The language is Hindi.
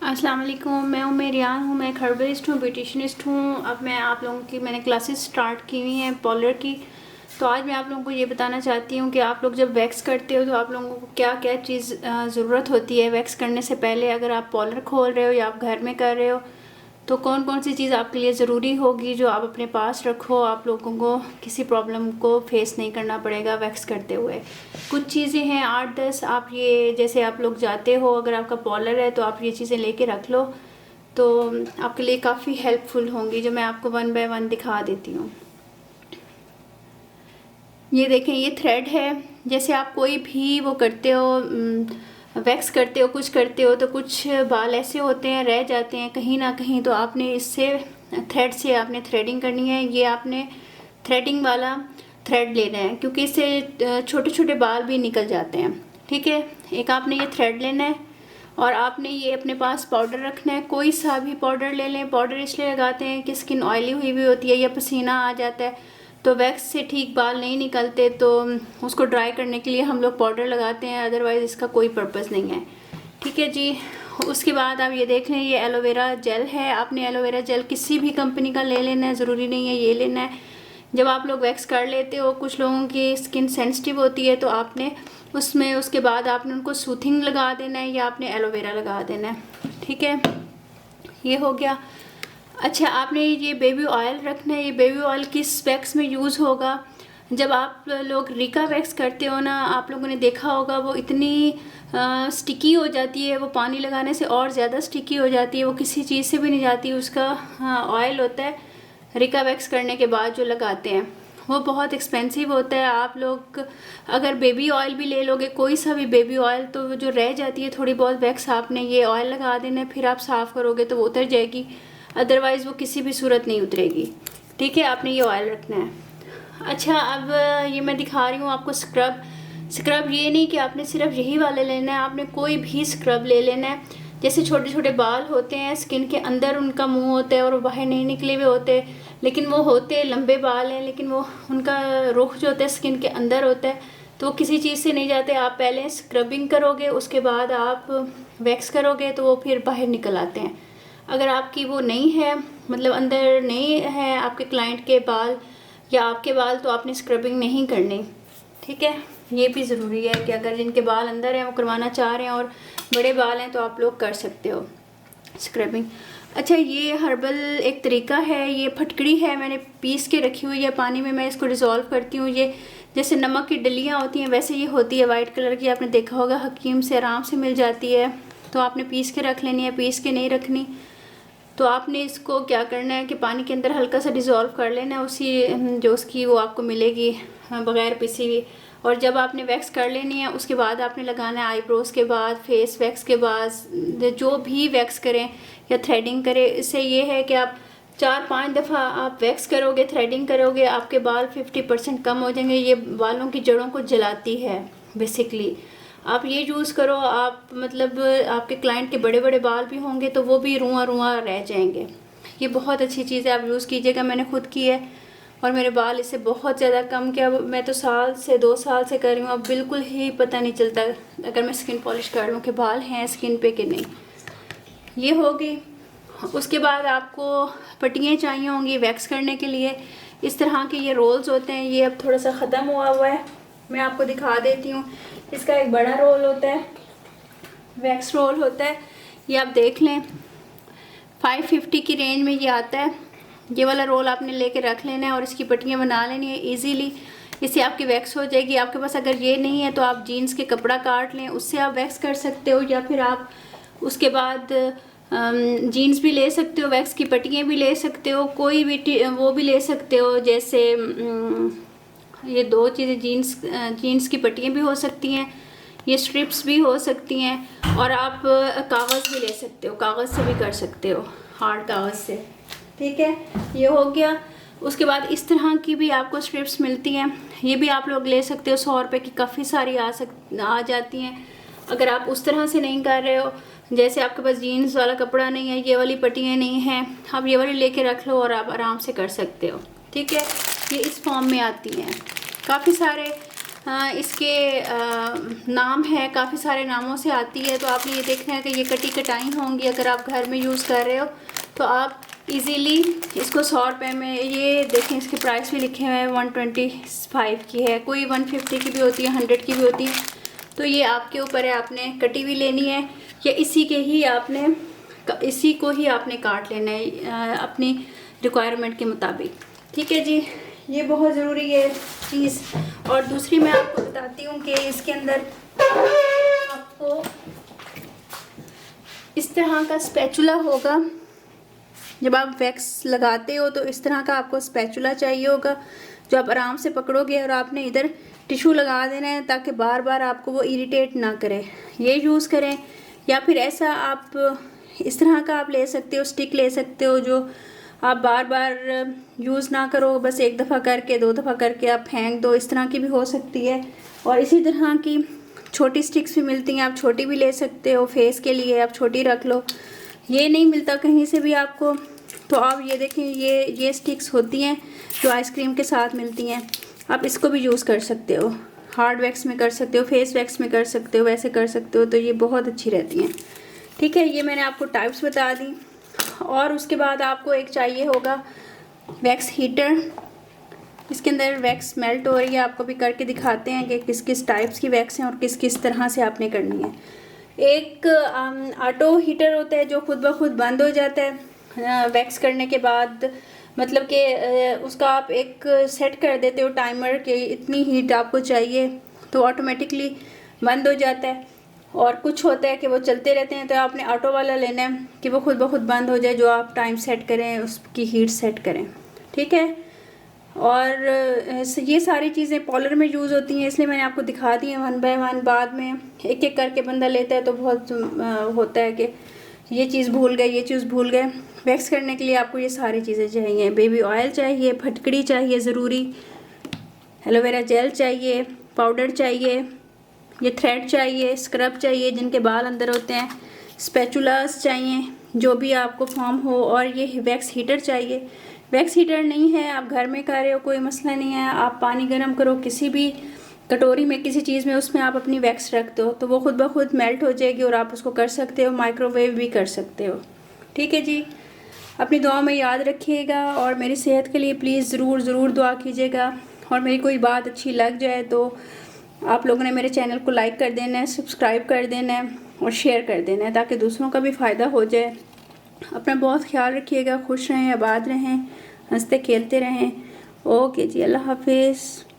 अस्सलाम वालेकुम। मैं मेरियान हूँ। मैं एक हर्बलिस्ट हूँ, ब्यूटिशनिस्ट हूँ। अब मैं आप लोगों की मैंने क्लासेस स्टार्ट की हुई हैं पार्लर की। तो आज मैं आप लोगों को ये बताना चाहती हूँ कि आप लोग जब वैक्स करते हो तो आप लोगों को क्या क्या चीज़ ज़रूरत होती है वैक्स करने से पहले। अगर आप पार्लर खोल रहे हो या आप घर में कर रहे हो तो कौन कौन सी चीज़ आपके लिए ज़रूरी होगी जो आप अपने पास रखो। आप लोगों को किसी प्रॉब्लम को फेस नहीं करना पड़ेगा वैक्स करते हुए। कुछ चीज़ें हैं 8-10, आप ये जैसे आप लोग जाते हो, अगर आपका पार्लर है तो आप ये चीज़ें लेके रख लो तो आपके लिए काफ़ी हेल्पफुल होंगी, जो मैं आपको 1 बाय 1 दिखा देती हूँ। ये देखें, ये थ्रेड है। जैसे आप कोई भी वो करते हो, वैक्स करते हो, कुछ करते हो तो कुछ बाल ऐसे होते हैं रह जाते हैं कहीं ना कहीं, तो आपने इससे थ्रेड से आपने थ्रेडिंग करनी है। ये आपने थ्रेडिंग वाला थ्रेड लेना है क्योंकि इससे छोटे छोटे बाल भी निकल जाते हैं। ठीक है, एक आपने ये थ्रेड लेना है और आपने ये अपने पास पाउडर रखना है। कोई सा भी पाउडर ले लें। पाउडर इसलिए लगाते हैं कि स्किन ऑयली हुई भी होती है या पसीना आ जाता है तो वैक्स से ठीक बाल नहीं निकलते, तो उसको ड्राई करने के लिए हम लोग पाउडर लगाते हैं, अदरवाइज़ इसका कोई पर्पज़ नहीं है। ठीक है जी। उसके बाद आप ये देख लें, ये एलोवेरा जेल है। आपने एलोवेरा जेल किसी भी कंपनी का ले लेना है, ज़रूरी नहीं है ये लेना है। जब आप लोग वैक्स कर लेते हो, कुछ लोगों की स्किन सेंसिटिव होती है तो आपने उसमें उसके बाद आपने उनको सूथिंग लगा देना है या आपने एलोवेरा लगा देना है। ठीक है, ये हो गया। अच्छा, आपने ये बेबी ऑयल रखना है। ये बेबी ऑयल किस वैक्स में यूज़ होगा? जब आप लोग रिका वैक्स करते हो ना, आप लोगों ने देखा होगा वो इतनी स्टिकी हो जाती है, वो पानी लगाने से और ज़्यादा स्टिकी हो जाती है, वो किसी चीज़ से भी नहीं जाती। उसका ऑयल होता है रिका वैक्स करने के बाद जो लगाते हैं, वो बहुत एक्सपेंसिव होता है। आप लोग अगर बेबी ऑयल भी ले लोगे, कोई सा भी बेबी ऑयल, तो जो रह जाती है थोड़ी बहुत वैक्स, आपने ये ऑयल लगा देना है, फिर आप साफ़ करोगे तो वो उतर जाएगी, अदरवाइज़ वो किसी भी सूरत नहीं उतरेगी। ठीक है, आपने ये ऑयल रखना है। अच्छा, अब ये मैं दिखा रही हूँ आपको स्क्रब। स्क्रब ये नहीं कि आपने सिर्फ यही वाला लेना है, आपने कोई भी स्क्रब ले लेना है। जैसे छोटे छोटे बाल होते हैं स्किन के अंदर, उनका मुंह होता है और वो बाहर नहीं निकले हुए होते, लेकिन वो होते लंबे बाल हैं, लेकिन वो उनका रुख जो होता है स्किन के अंदर होता है, तो वो किसी चीज़ से नहीं जाते। आप पहले स्क्रबिंग करोगे, उसके बाद आप वैक्स करोगे तो वो फिर बाहर निकल आते हैं। अगर आपकी वो नहीं है, मतलब अंदर नहीं है आपके क्लाइंट के बाल या आपके बाल, तो आपने स्क्रबिंग नहीं करनी। ठीक है, ये भी ज़रूरी है कि अगर जिनके बाल अंदर हैं वो करवाना चाह रहे हैं और बड़े बाल हैं तो आप लोग कर सकते हो स्क्रबिंग। अच्छा, ये हर्बल एक तरीका है, ये फटकड़ी है, मैंने पीस के रखी हुई है पानी में, मैं इसको डिज़ोल्व करती हूँ। ये जैसे नमक की डलियाँ होती हैं वैसे ये होती है, वाइट कलर की, आपने देखा होगा हकीम से आराम से मिल जाती है, तो आपने पीस के रख लेनी है। पीस के नहीं रखनी तो आपने इसको क्या करना है कि पानी के अंदर हल्का सा डिज़ोल्व कर लेना है, उसी जो उसकी वो आपको मिलेगी बग़ैर पिसी हुई। और जब आपने वैक्स कर लेनी है उसके बाद आपने लगाना है आईब्रोज़ के बाद, फेस वैक्स के बाद, जो भी वैक्स करें या थ्रेडिंग करें। इससे ये है कि आप 4-5 दफ़ा आप वैक्स करोगे, थ्रेडिंग करोगे, आपके बाल 50% कम हो जाएंगे। ये बालों की जड़ों को जलाती है बेसिकली। आप ये यूज़ करो, आप मतलब आपके क्लाइंट के बड़े बड़े बाल भी होंगे तो वो भी रुआं रुआं रह जाएंगे। ये बहुत अच्छी चीज़ है, आप यूज़ कीजिएगा। मैंने खुद की है और मेरे बाल इससे बहुत ज़्यादा कम किया। मैं तो 2 साल से कर रही हूँ, अब बिल्कुल ही पता नहीं चलता अगर मैं स्किन पॉलिश कर लूँ कि बाल हैं स्किन पे कि नहीं। ये हो गई। उसके बाद आपको पट्टियाँ चाहिए होंगी वैक्स करने के लिए। इस तरह के ये रोल्स होते हैं, ये अब थोड़ा सा ख़त्म हुआ है, मैं आपको दिखा देती हूँ। इसका एक बड़ा रोल होता है, वैक्स रोल होता है, ये आप देख लें 550 की रेंज में ये आता है। ये वाला रोल आपने लेके रख लेना है और इसकी पट्टियाँ बना लेनी है इजीली, इससे आपकी वैक्स हो जाएगी। आपके पास अगर ये नहीं है तो आप जीन्स के कपड़ा काट लें, उससे आप वैक्स कर सकते हो, या फिर आप उसके बाद जीन्स भी ले सकते हो, वैक्स की पट्टियाँ भी ले सकते हो, कोई भी वो भी ले सकते हो। जैसे ये 2 चीज़ें, जीन्स की पट्टियाँ भी हो सकती हैं, ये स्ट्रिप्स भी हो सकती हैं, और आप कागज़ भी ले सकते हो, कागज़ से भी कर सकते हो, हार्ड कागज़ से। ठीक है, ये हो गया। उसके बाद इस तरह की भी आपको स्ट्रिप्स मिलती हैं, ये भी आप लोग ले सकते हो। 100 रुपये की काफ़ी सारी आ जाती हैं। अगर आप उस तरह से नहीं कर रहे हो, जैसे आपके पास जीन्स वाला कपड़ा नहीं है, ये वाली पट्टियाँ नहीं हैं, आप ये वाली लेके रख लो और आप आराम से कर सकते हो। ठीक है, ये इस फॉर्म में आती हैं। काफ़ी सारे इसके नाम है, काफ़ी सारे नामों से आती है, तो आपने ये देखना है कि ये कटी कटाई होंगी। अगर आप घर में यूज़ कर रहे हो तो आप इजीली इसको 100 रुपये में, ये देखें इसके प्राइस भी लिखे हुए हैं, 125 की है, कोई 150 की भी होती है, 100 की भी होती है। तो ये आपके ऊपर है, आपने कटी हुई लेनी है या इसी को ही आपने काट लेना है अपनी रिक्वायरमेंट के मुताबिक। ठीक है जी, ये बहुत ज़रूरी है चीज़। और दूसरी मैं आपको बताती हूँ कि इसके अंदर आपको इस तरह का स्पैचुला होगा। जब आप वैक्स लगाते हो तो इस तरह का आपको स्पैचुला चाहिए होगा, जो आप आराम से पकड़ोगे और आपने इधर टिश्यू लगा देना है ताकि बार बार आपको वो इरिटेट ना करे। ये यूज़ करें, या फिर ऐसा आप इस तरह का आप ले सकते हो, स्टिक ले सकते हो जो आप बार बार यूज़ ना करो, बस एक दफ़ा करके 2 दफ़ा करके आप फेंक दो, इस तरह की भी हो सकती है। और इसी तरह की छोटी स्टिक्स भी मिलती हैं, आप छोटी भी ले सकते हो, फेस के लिए आप छोटी रख लो। ये नहीं मिलता कहीं से भी आपको, तो आप ये देखें, ये स्टिक्स होती हैं जो आइसक्रीम के साथ मिलती हैं, आप इसको भी यूज़ कर सकते हो, हार्ड वैक्स में कर सकते हो, फेस वैक्स में कर सकते हो, वैसे कर सकते हो, तो ये बहुत अच्छी रहती हैं। ठीक है, ये मैंने आपको टाइप्स बता दी। और उसके बाद आपको एक चाहिए होगा वैक्स हीटर। इसके अंदर वैक्स मेल्ट हो रही है, आपको भी करके दिखाते हैं कि किस किस टाइप्स की वैक्स हैं और किस किस तरह से आपने करनी है। एक ऑटो हीटर होता है जो खुद ब खुद बंद हो जाता है वैक्स करने के बाद, मतलब कि उसका आप एक सेट कर देते हो टाइमर कि इतनी हीट आपको चाहिए, तो ऑटोमेटिकली बंद हो जाता है। और कुछ होता है कि वो चलते रहते हैं, तो आपने ऑटो वाला लेना है कि वो खुद ब खुद बंद हो जाए, जो आप टाइम सेट करें उसकी हीट सेट करें। ठीक है, और ये सारी चीज़ें पॉलर में यूज़ होती हैं, इसलिए मैंने आपको दिखा दी हैं 1 बाय 1। बाद में एक एक करके बंदा लेता है तो बहुत होता है कि ये चीज़ भूल गए, ये चीज़ भूल गए। वैक्स करने के लिए आपको ये सारी चीज़ें चाहिए, बेबी ऑयल चाहिए, फटकड़ी चाहिए ज़रूरी, एलोवेरा जेल चाहिए, पाउडर चाहिए, ये थ्रेड चाहिए, स्क्रब चाहिए जिनके बाल अंदर होते हैं, स्पैचुलास चाहिए जो भी आपको फॉर्म हो, और ये वैक्स हीटर चाहिए। वैक्स हीटर नहीं है, आप घर में कर रहे हो, कोई मसला नहीं है, आप पानी गर्म करो किसी भी कटोरी में, किसी चीज़ में, उसमें आप अपनी वैक्स रख दो तो वो खुद ब खुद मेल्ट हो जाएगी और आप उसको कर सकते हो, माइक्रोवेव भी कर सकते हो। ठीक है जी, अपनी दुआ में याद रखिएगा और मेरी सेहत के लिए प्लीज़ ज़रूर दुआ कीजिएगा। और मेरी कोई बात अच्छी लग जाए तो आप लोगों ने मेरे चैनल को लाइक कर देना है, सब्सक्राइब कर देना है और शेयर कर देना है ताकि दूसरों का भी फ़ायदा हो जाए। अपना बहुत ख्याल रखिएगा, खुश रहें, आबाद रहें, हंसते खेलते रहें। ओके जी, अल्लाह हाफिज़।